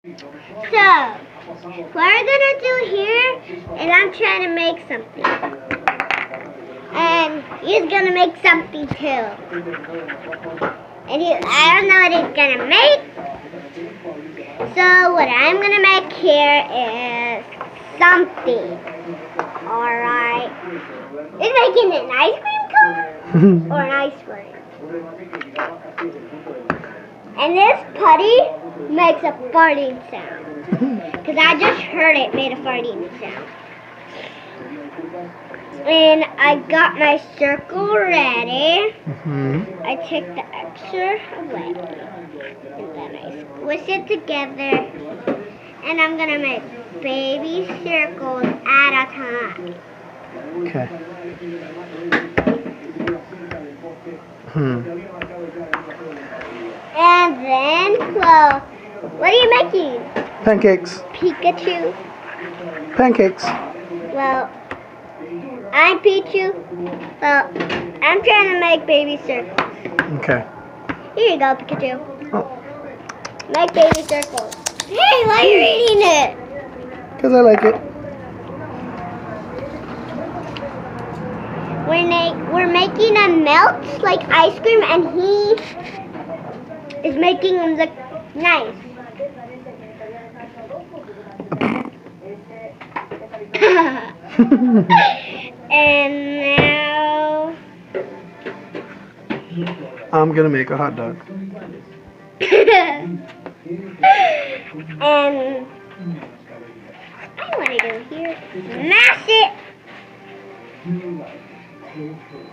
So, what we're gonna do here is I'm trying to make something. And he's gonna make something too. And I don't know what he's gonna make. So what I'm gonna make here is something. Alright. Is making an ice cream cone? Or an ice cream? And this putty makes a farting sound. Because I just heard it made a farting sound. And I got my circle ready. I take the extra away. And then I squish it together. And I'm going to make baby circles at a time. Okay. And then, well, what are you making? Pancakes. Pikachu. Pancakes. Well, I'm Pichu. Well, I'm trying to make baby circles. Okay. Here you go, Pikachu. Oh. Make baby circles. Hey, why are you eating it? Because I like it. We're making a melt like ice cream, and he is making them look nice. And now I'm going to make a hot dog. and I want to go here, smash it,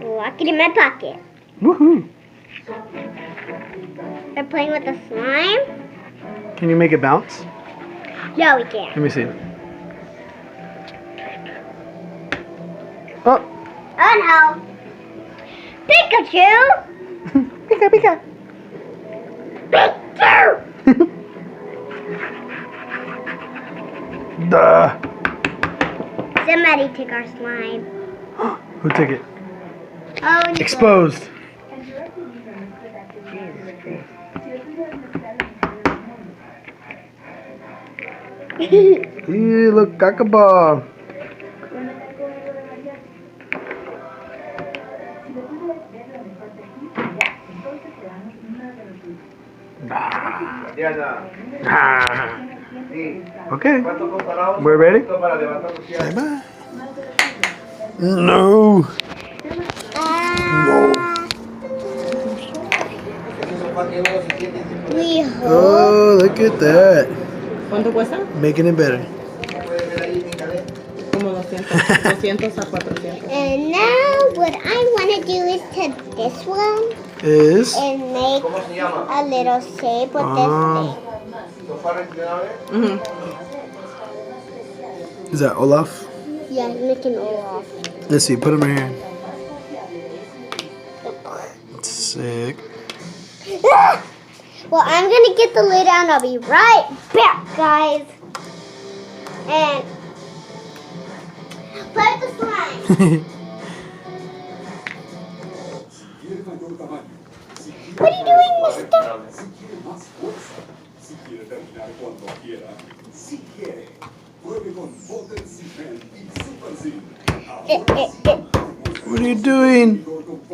lock it in my pocket. Woohoo! They're playing with the slime. Can you make it bounce? No, we can't. Let me see. Oh! Oh no! Pikachu! Pika, Pika! Pikachu! Duh! Somebody took our slime. Who took it? Oh, no. Exposed. Ew, look, cockaball. Okay, we're ready? Bye-bye. No. No. Oh, look at that. ¿Cuánto cuesta? Making it better. Como 200 a 400. And now what I want to do is take this one Is? and make a little shape with this thing. Is that Olaf? Yeah, I'm making Olaf. Let's see, put him right here. Sick. Well, I'm going to get the lid out and I'll be right back, guys. And play with the slime. What are you doing, mister? What are you doing?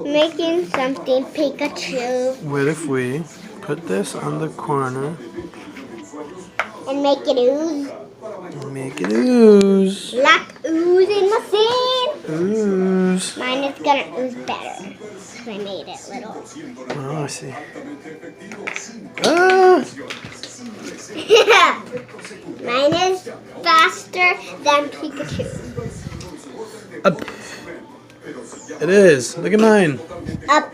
Making something Pikachu. What if we put this on the corner And make it ooze. and make it ooze? Like oozing machine. Ooze. Mine is going to ooze better. Because I made it little. Oh, I see. Ah! Mine is faster than Pikachu. Up. It is. Look at mine. Up.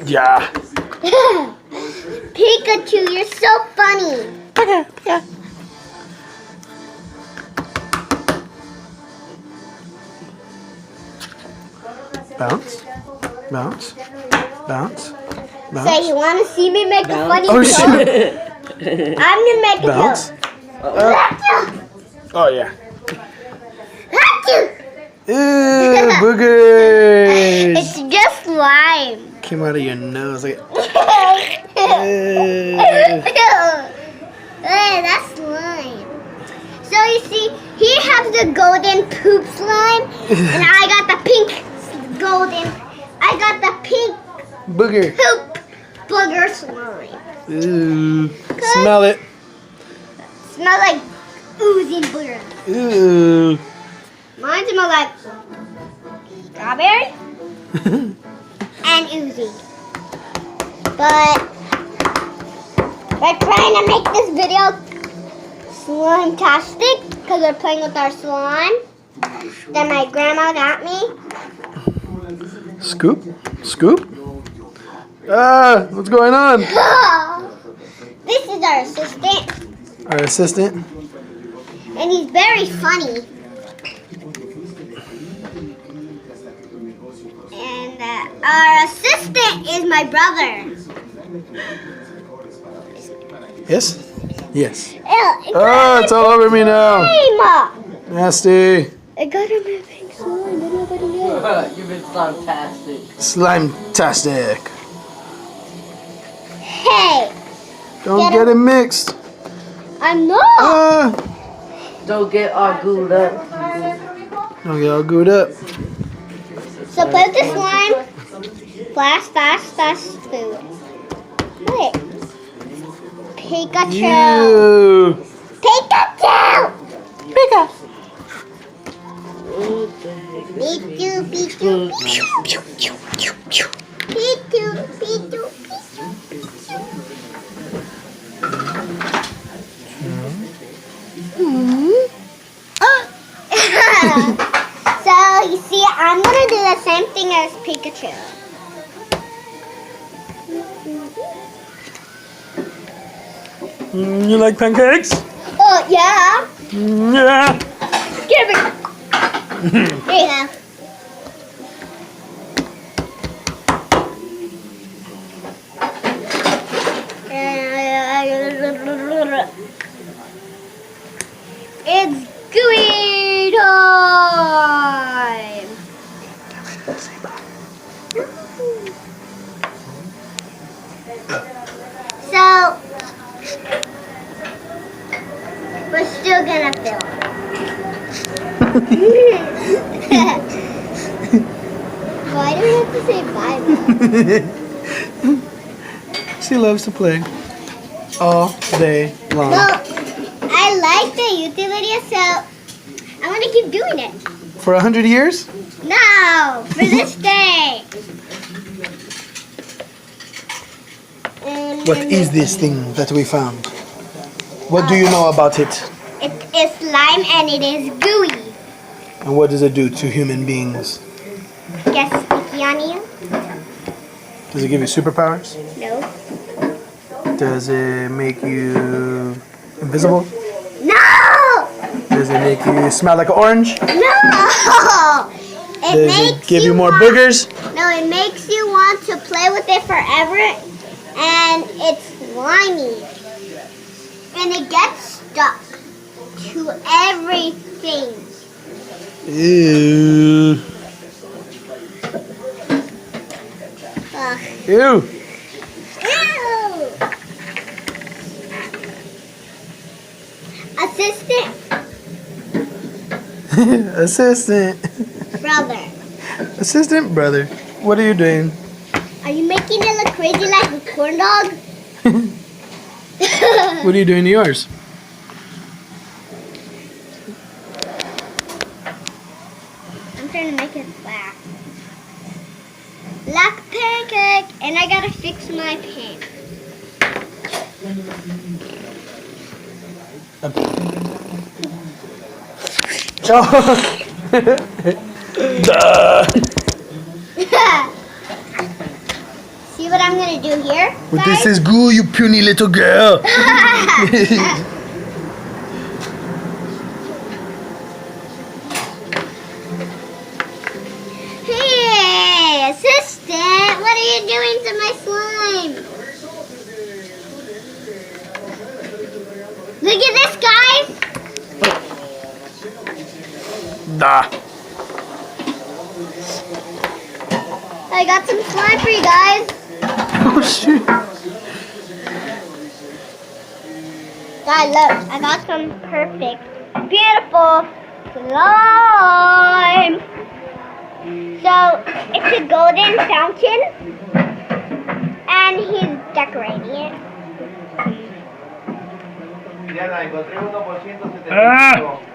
Yeah. Pikachu, you're so funny. Okay. Yeah. Bounce. Bounce. Bounce. Bounce. So you want to see me make a funny Oh, joke? shit. I'm going to make a Bounce. joke. Oh, yeah. Achoo! Ew, boogers. It's just slime. Came out of your nose. Like, Hey, that's slime. So you see, he has the golden poop slime, and I got the pink golden. I got the pink booger. poop booger slime. Ew. Smell it. Smell like oozing booger. Ew. Mine smell like strawberry and oozy. But we're trying to make this video slime-tastic because we're playing with our slime. Then my grandma got me. Scoop? Scoop? Ah, what's going on? This is our assistant, Our assistant. and he's very funny. And our assistant is my brother. Yes? Yes. Ew, Oh, it's all over me now. slime. Nasty. I got him in pink slime, but nobody knows. You've been fantastic. Slime-tastic. Hey, Don't get it mixed. I'm not. Ah. Don't get all gooed up. Don't get all gooed up. So put the slime. Flash, food. Wait. Pikachu. Ew. Pikachu. Pika. Pichu, Pichu, Pichu. Pichu, Pichu, Pichu. So, you see, I'm going to do the same thing as Pikachu. You like pancakes? Oh, yeah. Yeah. Give it. There you go. It's gooey time! So, we're still gonna film. Why do we have to say bye, Mom? She loves to play all day long. Well, I like the YouTube video, so I want to keep doing it. For 100 years? No, for this day. What is this thing that we found? What do you know about it? It is slime and it is gooey. And what does it do to human beings? Get sticky on you? Does it give you superpowers? No. Does it make you invisible? No! Does it make you smell like an orange? No! Does it give you more boogers? No, it makes you want to play with it forever, and it's slimy. And it gets stuck to everything. Ew. Ugh. Ew. Ew! Assistant, Assistant. brother. Assistant brother. What are you doing? Are you making it look crazy like a corn dog? What are you doing to yours? I'm trying to make it black. Black pancake, and I gotta fix my pan. Oh. Duh. See what I'm gonna do here? But guys? this is goo, you puny little girl. Hey, assistant, what are you doing to my slime? Look at this, guys. Nah. I got some slime for you guys. Oh shoot. Guys, look, I got some perfect, beautiful slime. So, it's a golden fountain, and he's decorating it. Diana, encontré uno por 175.